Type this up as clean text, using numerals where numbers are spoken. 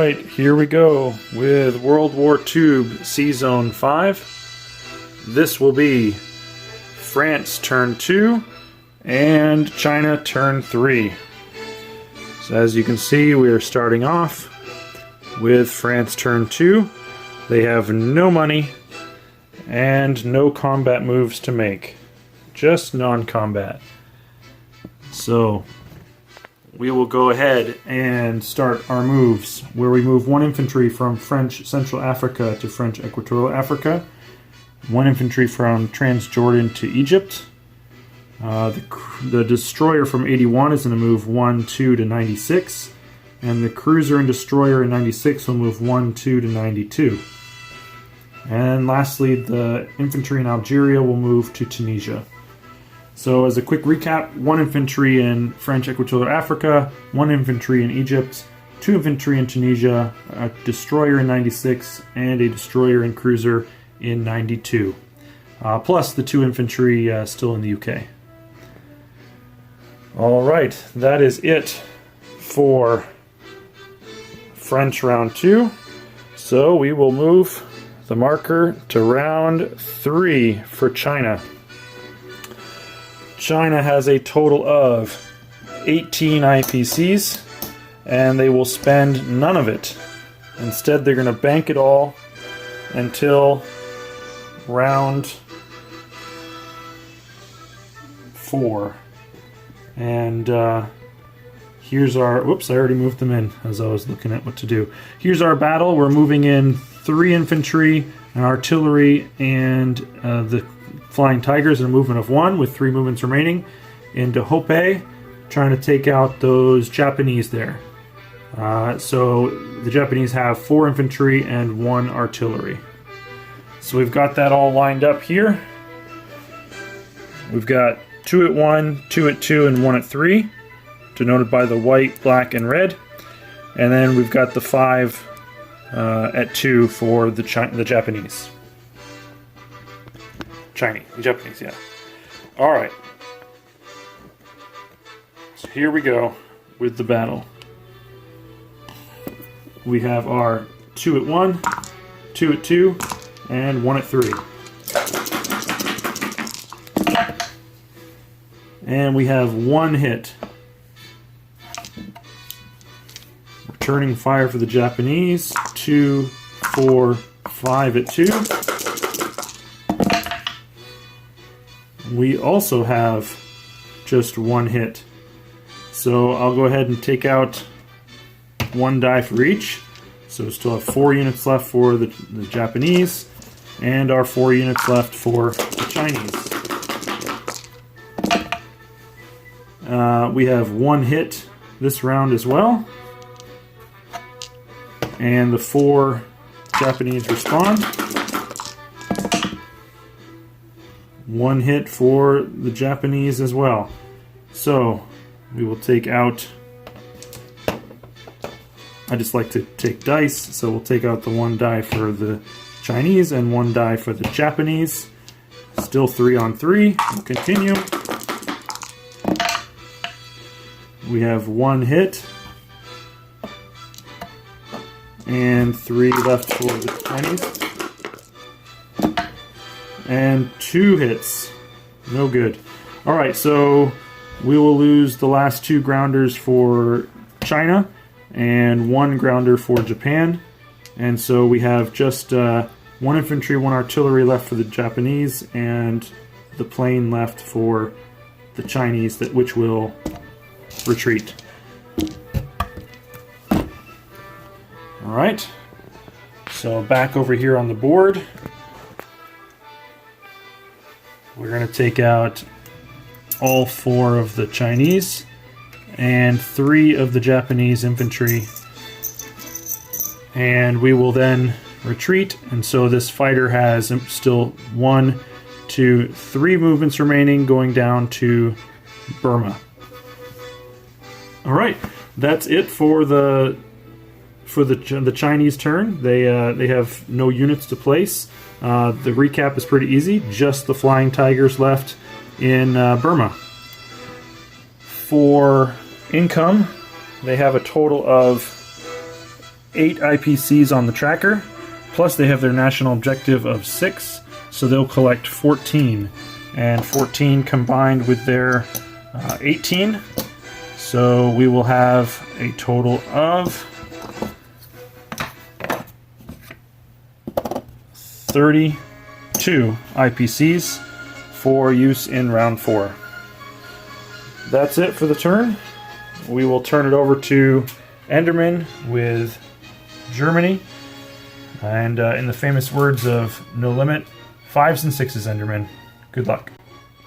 Alright, here we go with WWTube Season 5. This will be France turn 2 and China turn 3. So as you can see, we are starting off with France turn 2. They have no money and no combat moves to make. Just non-combat. So we will go ahead and start our moves, where we move 1 infantry from French Central Africa to French Equatorial Africa, 1 infantry from Transjordan to Egypt. The destroyer from 81 is going to move 1, 2 to 96, and the cruiser and destroyer in 96 will move 1, 2 to 92. And lastly, the infantry in Algeria will move to Tunisia. So as a quick recap, 1 infantry in French Equatorial Africa, 1 infantry in Egypt, 2 infantry in Tunisia, a destroyer in 96, and a destroyer and cruiser in 92. Plus the 2 infantry still in the UK. Alright, that is it for French round 2. So we will move the marker to round 3 for China. China has a total of 18 IPCs, and they will spend none of it. Instead, they're going to bank it all until round 4. And here's our... Whoops, I already moved them in as I was looking at what to do. Here's our battle. We're moving in 3 infantry, an artillery, and the Flying Tigers in a movement of 1 with 3 movements remaining into Hope, trying to take out those Japanese there. So the Japanese have 4 infantry and 1 artillery. So we've got that all lined up here. We've got 2 at 1, 2 at 2, and 1 at 3, denoted by the white, black, and red. And then we've got the 5 at 2 for the Japanese. Japanese, yeah. Alright. So here we go with the battle. We have our 2 at 1, 2 at 2, and 1 at 3. And we have 1 hit. Returning fire for the Japanese. 2, 4, 5 at 2. We also have just 1 hit. So I'll go ahead and take out 1 die for each. So we still have 4 units left for the Japanese, and our 4 units left for the Chinese. We have 1 hit this round as well. And the 4 Japanese respond. 1 hit for the Japanese as well. So we will take out... I just like to take dice, so we'll take out the 1 die for the Chinese and 1 die for the Japanese. Still 3 on 3. We'll continue. We have 1 hit. And 3 left for the Chinese. And 2 hits. No good. Alright, so we will lose the last 2 grounders for China and 1 grounder for Japan. And so we have just 1 infantry, 1 artillery left for the Japanese, and the plane left for the Chinese, which will retreat. Alright, so back over here on the board. We're going to take out all 4 of the Chinese and 3 of the Japanese infantry, and we will then retreat. And so this fighter has still 1, 2, 3 movements remaining, going down to Burma. Alright, that's it for the Chinese turn. They have no units to place. The recap is pretty easy. Just the Flying Tigers left in Burma. For income, they have a total of 8 IPCs on the tracker, plus they have their national objective of 6, so they'll collect 14. And 14 combined with their 18, so we will have a total of 32 IPCs for use in round 4. That's it for the turn. We will turn it over to Enderman with Germany. And in the famous words of No Limit, 5s and 6s, Enderman. Good luck.